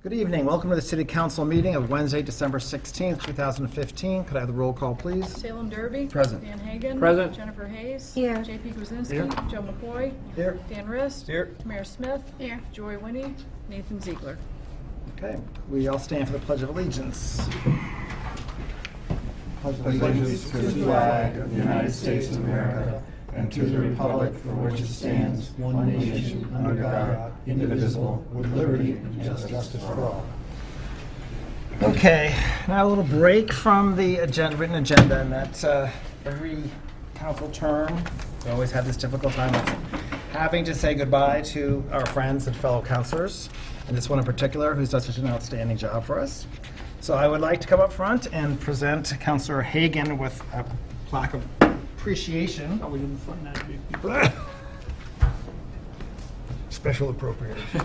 Good evening. Welcome to the City Council meeting of Wednesday, December 16th, 2015. Could I have the roll call, please? Salem Derby. Present. Dan Hagan. Present. Jennifer Hayes. Here. JP Kwasinski. Here. Joe McCoy. Here. Dan Rist. Here. Tamara Smith. Here. Joy Winnie. Nathan Ziegler. Okay. We all stand for the Pledge of Allegiance. Pledge of Allegiance to the flag of the United States of America and to the republic for which it stands, one nation, under God, indivisible, with liberty and justice for all. Okay, now a little break from the written agenda, and that's every council term. We always have this difficult time of having to say goodbye to our friends and fellow councilors, and this one in particular, who's done such an outstanding job for us. So I would like to come up front and present Councilor Hagan with a plaque of appreciation. Oh, we didn't fund that. Special appropriation.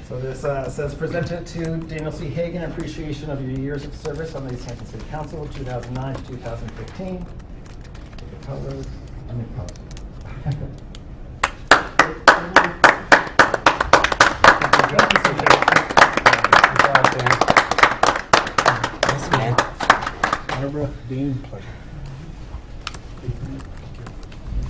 So this says, presented to Daniel C. Hagan, appreciation of your years of service on the Easthampton City Council, 2009 to 2015. The colors and the colors. Barbara, Dean, pleasure.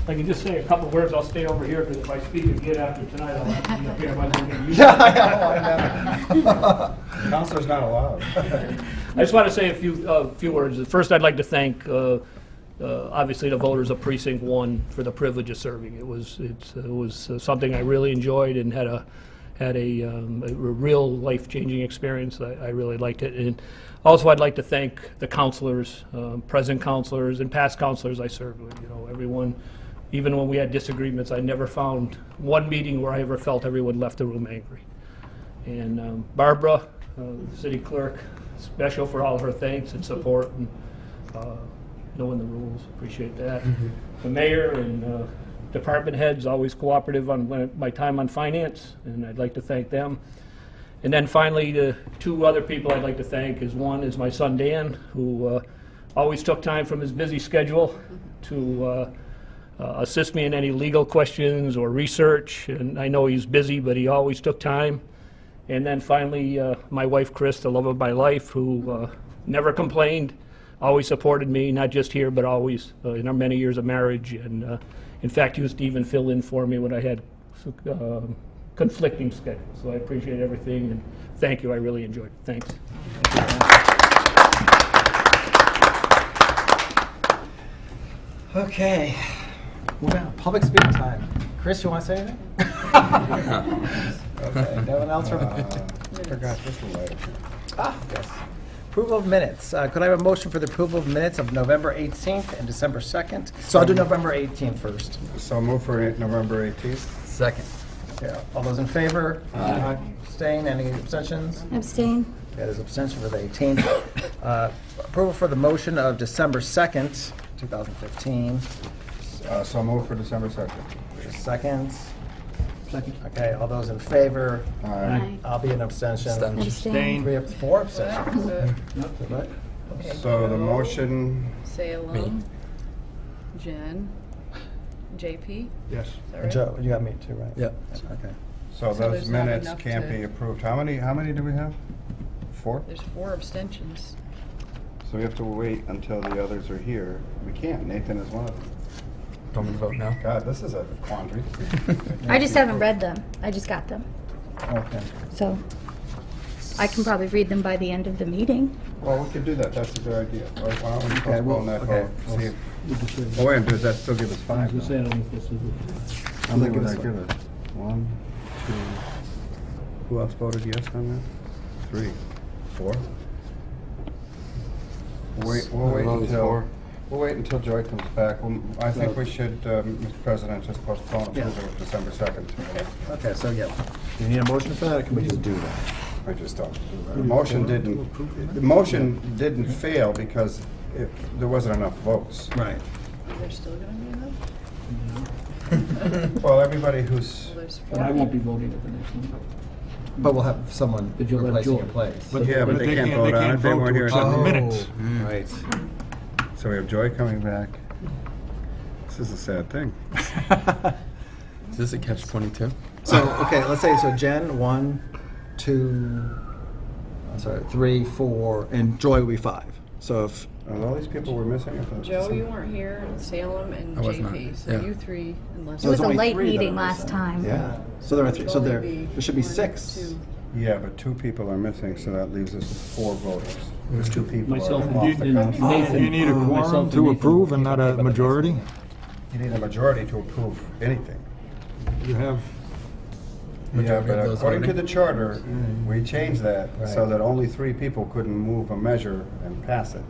If I can just say a couple words, I'll stay over here, because if I speak again after tonight, I'll have to be up here. Otherwise I'm gonna use it. I know. Counselor's not allowed. I just want to say a few words. First, I'd like to thank, obviously, the voters of Precinct 1 for the privilege of serving. It was something I really enjoyed and had a real life-changing experience. I really liked it. And also, I'd like to thank the counselors, present counselors, and past counselors I served with. You know, everyone. Even when we had disagreements, I never found one meeting where I ever felt everyone left the room angry. And Barbara, city clerk, special for all of her thanks and support and knowing the rules. Appreciate that. The mayor and department heads, always cooperative on my time on finance, and I'd like to thank them. And then finally, the two other people I'd like to thank is one is my son Dan, who always took time from his busy schedule to assist me in any legal questions or research. And I know he's busy, but he always took time. And then finally, my wife, Chris, the love of my life, who never complained, always supported me, not just here, but always in our many years of marriage. And in fact, used to even fill in for me when I had conflicting schedules. So I appreciate everything, and thank you. I really enjoyed it. Thanks. Okay. Moving on. Public speaking time. Chris, you want to say anything? Okay. No one else from? Forgot this one later. Yes. Approval of minutes. Could I have a motion for the approval of minutes of November 18th and December 2nd? So I'll do November 18th first. So move for November 18th. Second. Yeah. All those in favor? Aye. Abstain? Any abstentions? Abstain. That is abstention for the 18th. Approval for the motion of December 2nd, 2015. So move for December 2nd. Seconds. Second. Okay, all those in favor? Aye. I'll be an abstention. Abstain. We have 4 abstentions. Right? So the motion, Salem. Jen. JP. yes. Is that And right? Joe, you got me too, right? Yep. Okay. So So those there's not minutes enough can't to- be approved. How many do we have? 4? There's 4 abstentions. So we have to wait until the others are here. We can't. Nathan is one of them. Want me to vote now? God, this is a quandary. I just haven't read them. I just got them. Okay. So I can probably read them by the end of the meeting. Well, we could do that. That's a good idea. Why don't we Okay, postpone that okay. vote? See if, well, wait, and does that still give us 5? though? How many would that give us? 1, 2. Who else voted yes on that? 3, 4. We'll wait until Joy comes back. I think we should, Mr. President, just postpone approval of December 2nd. Okay, so yeah. Do you need a motion for that, or can we just do that? I just don't. The motion didn't fail because there wasn't enough votes. Right. Is there still going to be enough? Well, everybody who's, Well, there's 4 But I won't be people. voting at the next one. But we'll have someone Did you let replacing Joy? your place. yeah, but they can't vote on it. They weren't here. Oh, minutes. Right. So we have Joy coming back. This is a sad thing. Is this a catch-22? So, okay, let's say, so Jen, 1, 3, 4, and Joy will be 5. So if, Are all these people we're missing? I thought Joe, some- you weren't here, and Salem, and I was not, JP, so yeah. you three, unless. It was a only late 3 that meeting are last missing. time. Yeah, so there are 3, so Only there be should be 1, 6. 2. Yeah, but 2 people are missing, so that leaves us with 4 voters. There's 2 people Myself are and off the and council. Nathan. You need a Myself quorum and to Nathan. approve and not a majority? You need a majority to approve anything. You have, Yeah, Majority but of those according to voting. the charter, we changed that so Right. that only 3 people couldn't move a measure and pass it.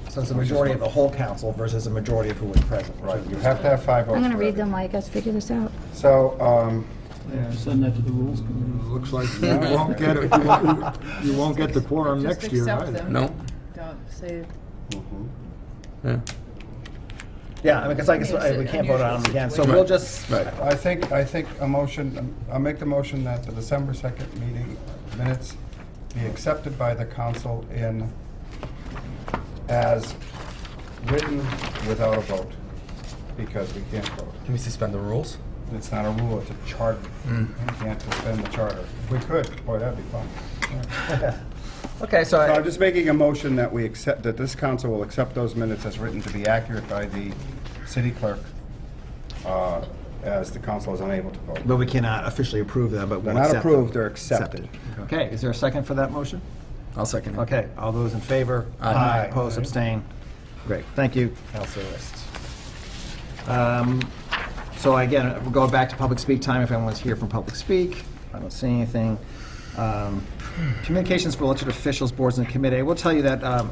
So it's a majority of the whole council versus a majority of who was present. Right, you have to have 5 votes. I'm going to for read everything. them while you guys figure this out. So, Send that to the rules committee. looks like you won't get it, you won't get the quorum Just next year accept either. them. No? Don't say, Yeah. Yeah, I mean, because I guess we can't vote on them again, so we'll just, I think a motion, I'll make the motion that the December 2nd meeting minutes be accepted by the council as written without a vote, because we can't vote. Can we suspend the rules? It's not a rule, it's a charter. You can't suspend the charter. If we could, boy, that'd be fun. okay, so So I'm I, just making a motion that we accept, that this council will accept those minutes as written to be accurate by the city clerk, as the council is unable to vote. but we cannot officially approve them, but They're we'll not accept them. approved, they're accepted. Okay, is there a second for that motion? I'll second it. Okay, all those in favor? Aye. Opposed, abstain? Great, thank you, Councilor List. So again, we're going back to public speak time, if anyone's here from public speak. I don't see anything. Communications for elected officials, boards, and committee. I will tell you that,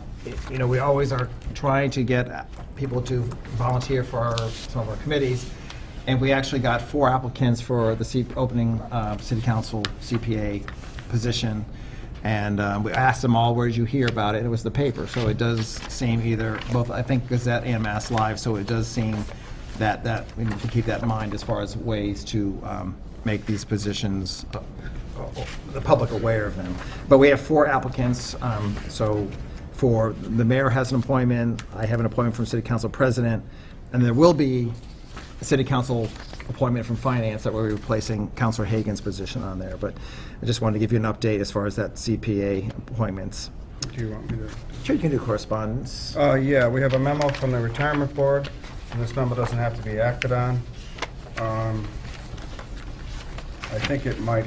you know, we always are trying to get people to volunteer for some of our committees, and we actually got 4 applicants for the opening city council CPA position. And we asked them all, where did you hear about it? It was the paper, so it does seem either, both, I think, Gazette and Mass Live, so it does seem that we need to keep that in mind as far as ways to make these positions, the public aware of them. But we have 4 applicants, so for, the mayor has an appointment, I have an appointment from city council president, and there will be a city council appointment from finance that we're replacing Councilor Hagan's position on there. But I just wanted to give you an update as far as that CPA appointments. Do you want me to? Sure, you can do correspondence. Yeah, we have a memo from the retirement board, and this memo doesn't have to be acted on. I think it might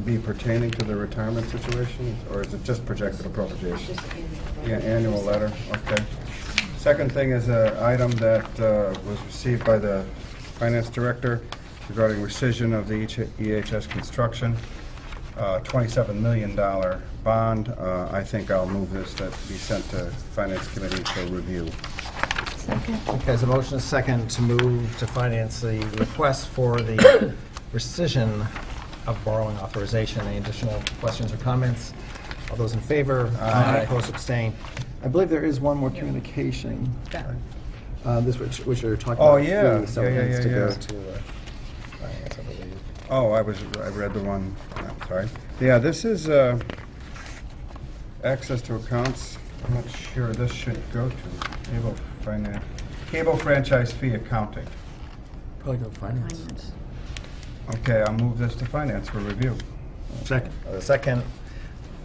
be pertaining to the retirement situation, or is it just projected appropriation? Yeah, annual letter, okay. Second thing is an item that was received by the finance director regarding rescission of the EHS construction, $27 million bond. I think I'll move this that be sent to finance committee for review. Second. Okay, there's a motion, a second, to move to finance the request for the rescission of borrowing authorization. Any additional questions or comments? All those in favor? Aye. Opposed, abstain. I believe there is one more communication. This which you're talking about. Oh, yeah. fees, so Yeah, it yeah, needs to yeah, go yeah. to finance, I believe. Oh, I read the one, sorry. Yeah, this is access to accounts. I'm not sure this should go to cable franchise fee accounting. Probably go finance. Okay, I'll move this to finance for review. Second.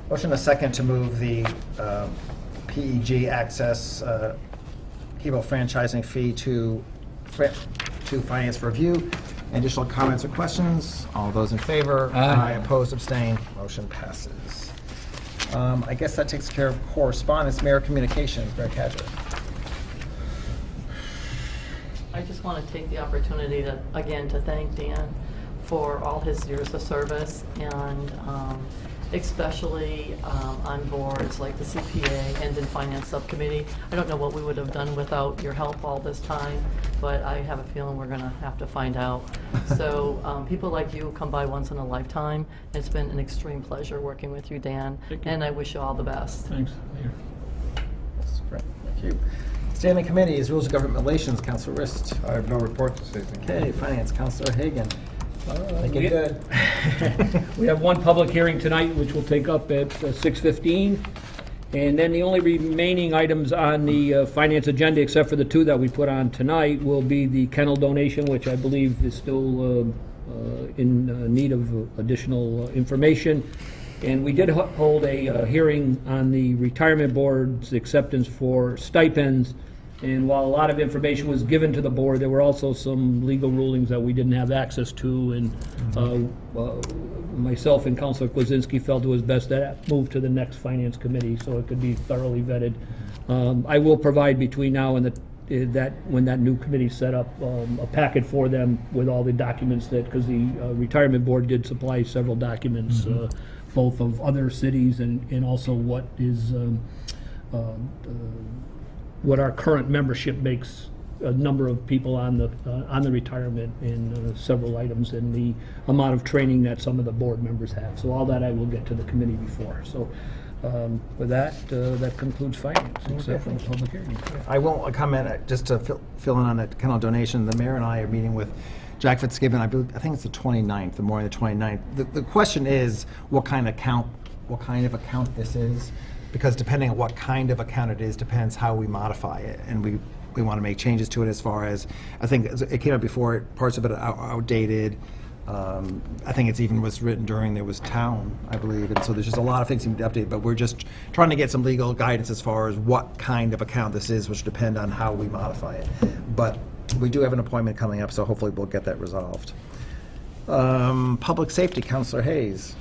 Motion a second to move the PEG access cable franchising fee to finance for review. Additional comments or questions? All those in favor? Aye. Opposed, abstained, motion passes. I guess that takes care of correspondence. Mayor Communications, Greg Cadger. I just want to take the opportunity to, again, to thank Dan for all his years of service, and especially on boards like the CPA and in Finance Subcommittee. I don't know what we would have done without your help all this time, but I have a feeling we're going to have to find out. So people like you come by once in a lifetime. It's been an extreme pleasure working with you, Dan, and I wish you all the best. Thanks, Mayor. That's great, thank you. Standing committees, Rules of Government Relations, Councilor Rist. I have no report this evening. Okay, Finance, Councilor Hagan. Make it good. We have one public hearing tonight, which will take up at 6:15. And then the only remaining items on the finance agenda, except for the 2 that we put on tonight, will be the kennel donation, which I believe is still in need of additional information. And we did hold a hearing on the retirement board's acceptance for stipends. And while a lot of information was given to the board, there were also some legal rulings that we didn't have access to. And myself and Councilor Kwasinski felt it was best that move to the next Finance Committee so it could be thoroughly vetted. I will provide between now and when that new committee set up, a packet for them with all the documents because the retirement board did supply several documents, both of other cities and also what is what our current membership makes a number of people on the retirement and several items and the amount of training that some of the board members have. So all that I will get to the committee before. So with that, that concludes finance, except for the public hearing. I won't comment, just to fill in on that kennel donation. The mayor and I are meeting with Jack Fitzgibbon, I think it's the 29th, the morning of the 29th. The question is what kind of account this is, because depending on what kind of account it is, depends how we modify it. And we want to make changes to it as far as, I think it came up before, parts of it are outdated. I think it's even was written during there was town, I believe, and so there's just a lot of things that need to be updated, but we're just trying to get some legal guidance as far as what kind of account this is, which depend on how we modify it. But we do have an appointment coming up, so hopefully we'll get that resolved. Public safety, Councilor Hayes.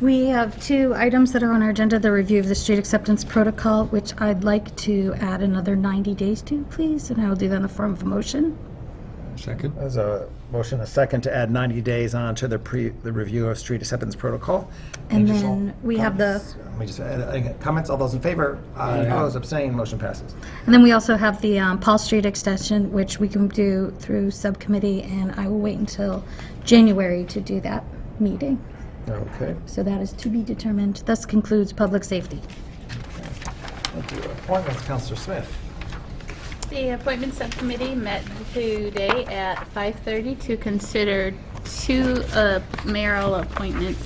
We have 2 items that are on our agenda, the review of the street acceptance protocol, which I'd like to add another 90 days to, please, and I will do that in the form of a motion. Second. There's a motion, a second, to add 90 days on to the review of street acceptance protocol. And Additional then we have the, comments? Let me just add comments. All those in favor? Opposed? Abstained? Motion passes. and then we also have the Paul Street extension, which we can do through subcommittee, and I will wait until January to do that meeting. Okay. So that is to be determined. Thus concludes public safety. Thank you. Appointments, Councilor Smith. The appointment subcommittee met today at 5:30 to consider 2 mayoral appointments.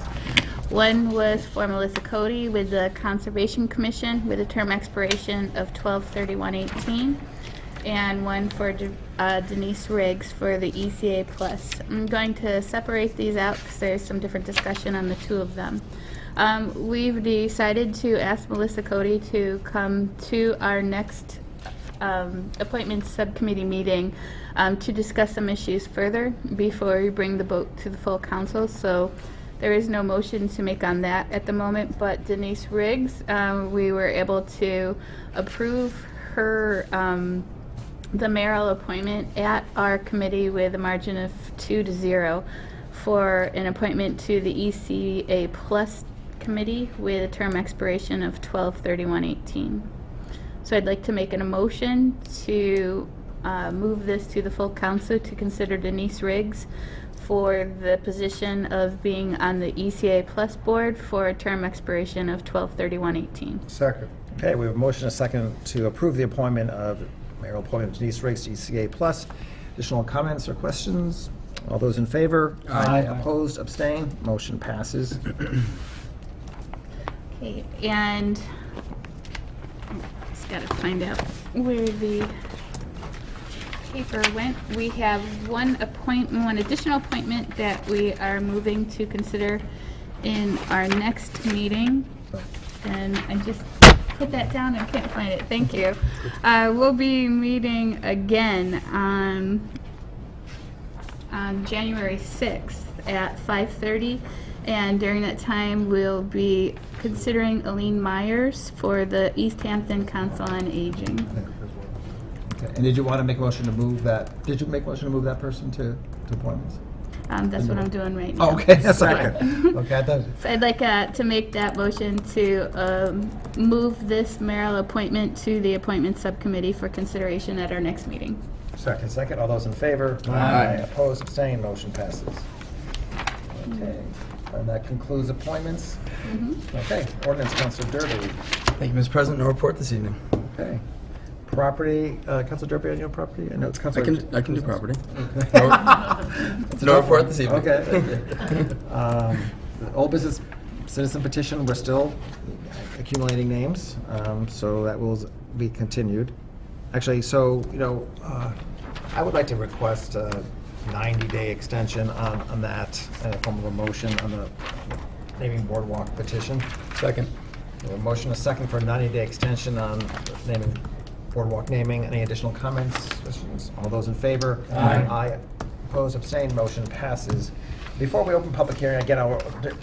One was for Melissa Cody with the Conservation Commission with a term expiration of 12/31/18, and one for Denise Riggs for the ECA Plus. I'm going to separate these out because there's some different discussion on the 2 of them. We've decided to ask Melissa Cody to come to our next appointments subcommittee meeting to discuss some issues further before we bring the vote to the full council. So there is no motion to make on that at the moment, but Denise Riggs, we were able to approve her the mayoral appointment at our committee with a margin of 2-0 for an appointment to the ECA Plus committee with a term expiration of 12/31/18. So I'd like to make an motion to move this to the full council to consider Denise Riggs for the position of being on the ECA Plus board for a term expiration of 12/31/18. Second. Okay, we have a motion, a second, to approve the appointment of mayoral appointment Denise Riggs to ECA Plus. Additional comments or questions? All those in favor? Aye. Opposed? Abstained? Motion passes. Okay, and just gotta find out where the paper went. We have one additional appointment that we are moving to consider in our next meeting. And I just put that down and can't find it. Thank you. We'll be meeting again on January 6th at 5:30. And during that time, we'll be considering Aline Myers for the Easthampton Council on Aging. Okay. And did you want to make a motion to move that? Did you make a motion to move that person to appointments? That's what I'm doing right now. Oh, okay, that's second. Okay, I thought. So I'd like to make that motion to move this mayoral appointment to the appointment subcommittee for consideration at our next meeting. Second. Second. All those in favor? Aye. Opposed? Abstained? Motion passes. Okay. And that concludes appointments. Okay. Ordinance, Councilor Derby. Thank you, Mr. President. No report this evening. Okay. Property, Councilor Derby, on your property? I know it's I Councilor. can do property. Okay. No report this evening. Okay. Old business citizen petition, we're still accumulating names, so that will be continued. Actually, so, I would like to request 90-day extension on that, form of a motion on the naming boardwalk petition. Second. We have a motion, a second for a 90-day extension on naming boardwalk naming. Any additional comments, questions? All those in favor? Aye. Opposed, abstained, motion passes. Before we open public hearing, again, I'll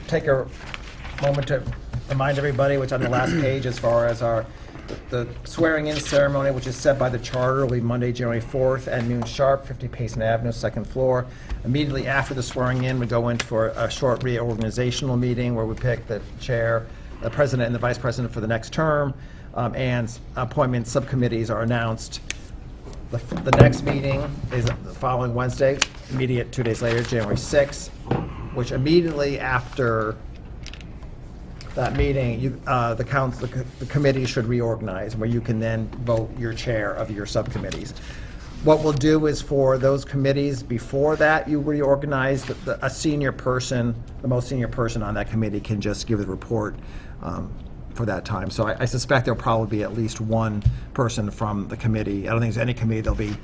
take a moment to remind everybody, which on the last page, as far as the swearing-in ceremony, which is set by the charter, will be Monday, January 4th at noon sharp, 50 Payson Avenue, second floor. Immediately after the swearing-in, we go in for a short reorganizational meeting where we pick the chair, the president, and the vice president for the next term, and appointment subcommittees are announced. The next meeting is the following Wednesday, immediate 2 days later, January 6th, which immediately after that meeting, the committee should reorganize, where you can then vote your chair of your subcommittees. What we'll do is for those committees before that you reorganize, a senior person, the most senior person on that committee can just give the report for that time. So I suspect there'll probably be at least one person from the committee. I don't think there's any committee that'll be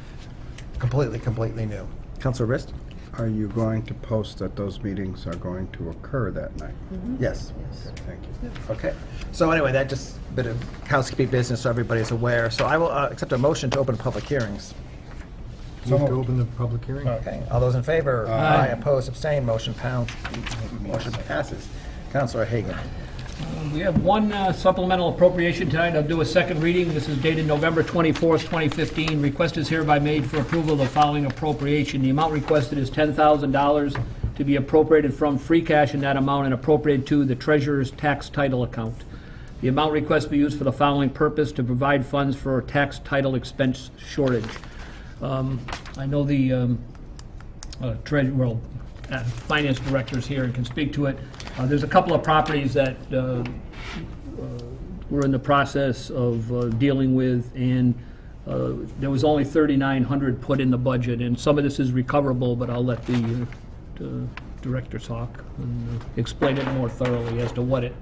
completely new. Councilor Rist? Are you going to post that those meetings are going to occur that night? Yes. Thank you. Okay. So anyway, that just a bit of housekeeping business so everybody's aware. So I will accept a motion to open public hearings. Move to open the public hearing. Okay. All those in favor? Aye. Opposed, abstained, motion passes. Councilor Hagan. We have one supplemental appropriation tonight. I'll do a second reading. This is dated November 24th, 2015. Request is hereby made for approval of the following appropriation. The amount requested is $10,000 to be appropriated from free cash in that amount and appropriated to the treasurer's tax title account. The amount requested be used for the following purpose: to provide funds for tax title expense shortage. I know the finance director is here and can speak to it. There's a couple of properties that we're in the process of dealing with, and there was only $3,900 put in the budget, and some of this is recoverable, but I'll let the director talk and explain it more thoroughly as to what it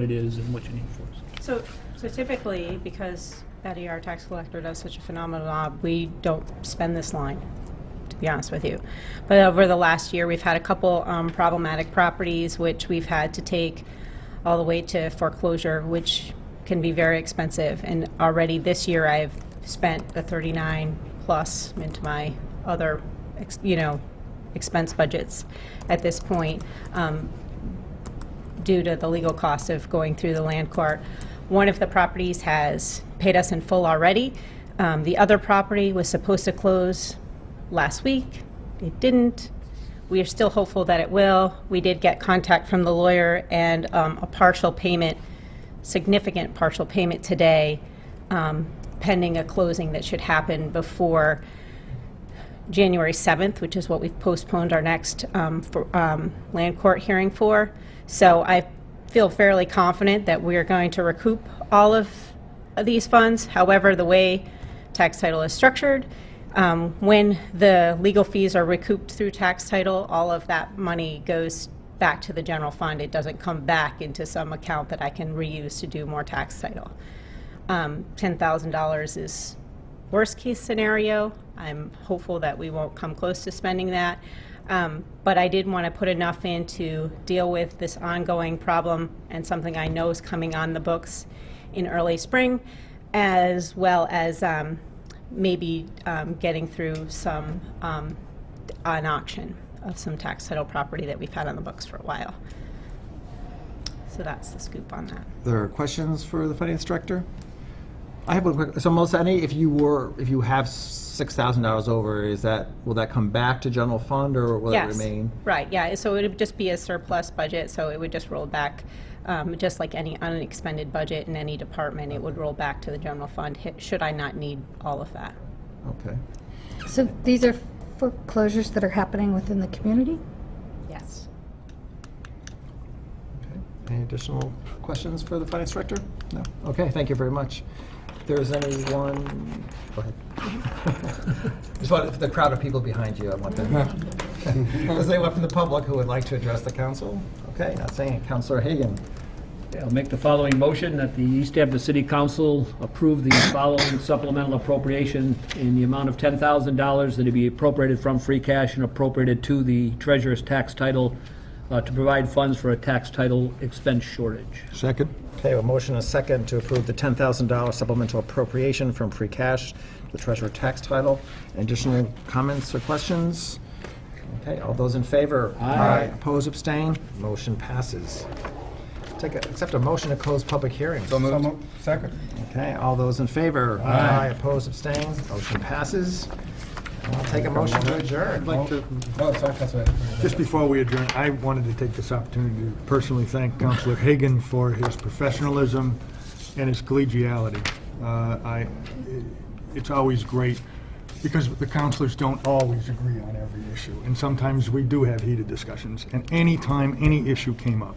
is and what you need for us. So typically, because Betty, our tax collector, does such a phenomenal job, we don't spend this line, to be honest with you. But over the last year, we've had a couple problematic properties which we've had to take all the way to foreclosure, which can be very expensive. And already this year, I've spent the 39 plus into my other, expense budgets at this point, due to the legal cost of going through the land court. One of the properties has paid us in full already. The other property was supposed to close last week. It didn't. We are still hopeful that it will. We did get contact from the lawyer and a partial payment, significant partial payment today, pending a closing that should happen before January 7th, which is what we've postponed our next land court hearing for. So I feel fairly confident that we are going to recoup all of these funds. However, the way tax title is structured, when the legal fees are recouped through tax title, all of that money goes back to the general fund. It doesn't come back into some account that I can reuse to do more tax title. $10,000 is worst case scenario. I'm hopeful that we won't come close to spending that. But I did want to put enough in to deal with this ongoing problem and something I know is coming on the books in early spring, as well as maybe getting through some an auction of some tax title property that we've had on the books for a while. So that's the scoop on that. There are questions for the finance director? I have one quick. So Melissa, if you have $6,000 over, will that come back to general fund, or will it remain? Right. Yeah. So it would just be a surplus budget. So it would just roll back, just like any unexpended budget in any department. It would roll back to the general fund. Should I not need all of that? Okay. So these are foreclosures that are happening within the community? Yes. Okay. Any additional questions for the finance director? No. Okay. Thank you very much. If there's anyone, go ahead. Just want the crowd of people behind you. I want them. Is anyone from the public who would like to address the council? Okay, not saying it. Councilor Hagan. Okay, I'll make the following motion that the Easthampton City Council approve the following supplemental appropriation in the amount of $10,000 that it be appropriated from free cash and appropriated to the treasurer's tax title to provide funds for a tax title expense shortage. Second? Okay, a motion and a second to approve the $10,000 supplemental appropriation from free cash to the treasurer tax title. Additional comments or questions? Okay, all those in favor? Aye. Oppose, abstain? Motion passes. Accept a motion to close public hearings. So moved. Second. Okay, all those in favor? Aye. Oppose, abstain? Motion passes. I'll take a motion to adjourn. I'd like to, Oh, sorry, Councilman. just before we adjourn, I wanted to take this opportunity to personally thank Councilor Hagan for his professionalism and his collegiality. It's always great, because the councilors don't always agree on every issue, and sometimes we do have heated discussions. And anytime any issue came up,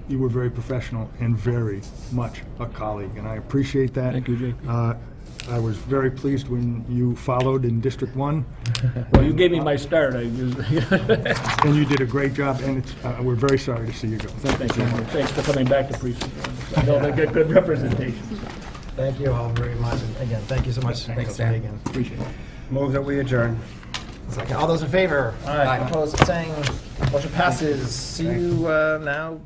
you were very professional and very much a colleague, and I appreciate that. Thank you, Jake. I was very pleased when you followed in District 1, Well, you gave me my start. and you did a great job, and we're very sorry to see you go. Thank you. Thanks for coming back to precinct 1. I know they get good representation. Thank you all very much. And again, thank you so much, Councilor Hagan. Appreciate it. Move that we adjourn. Second. All those in favor? Aye. Opposed, abstaining? Motion passes. See you now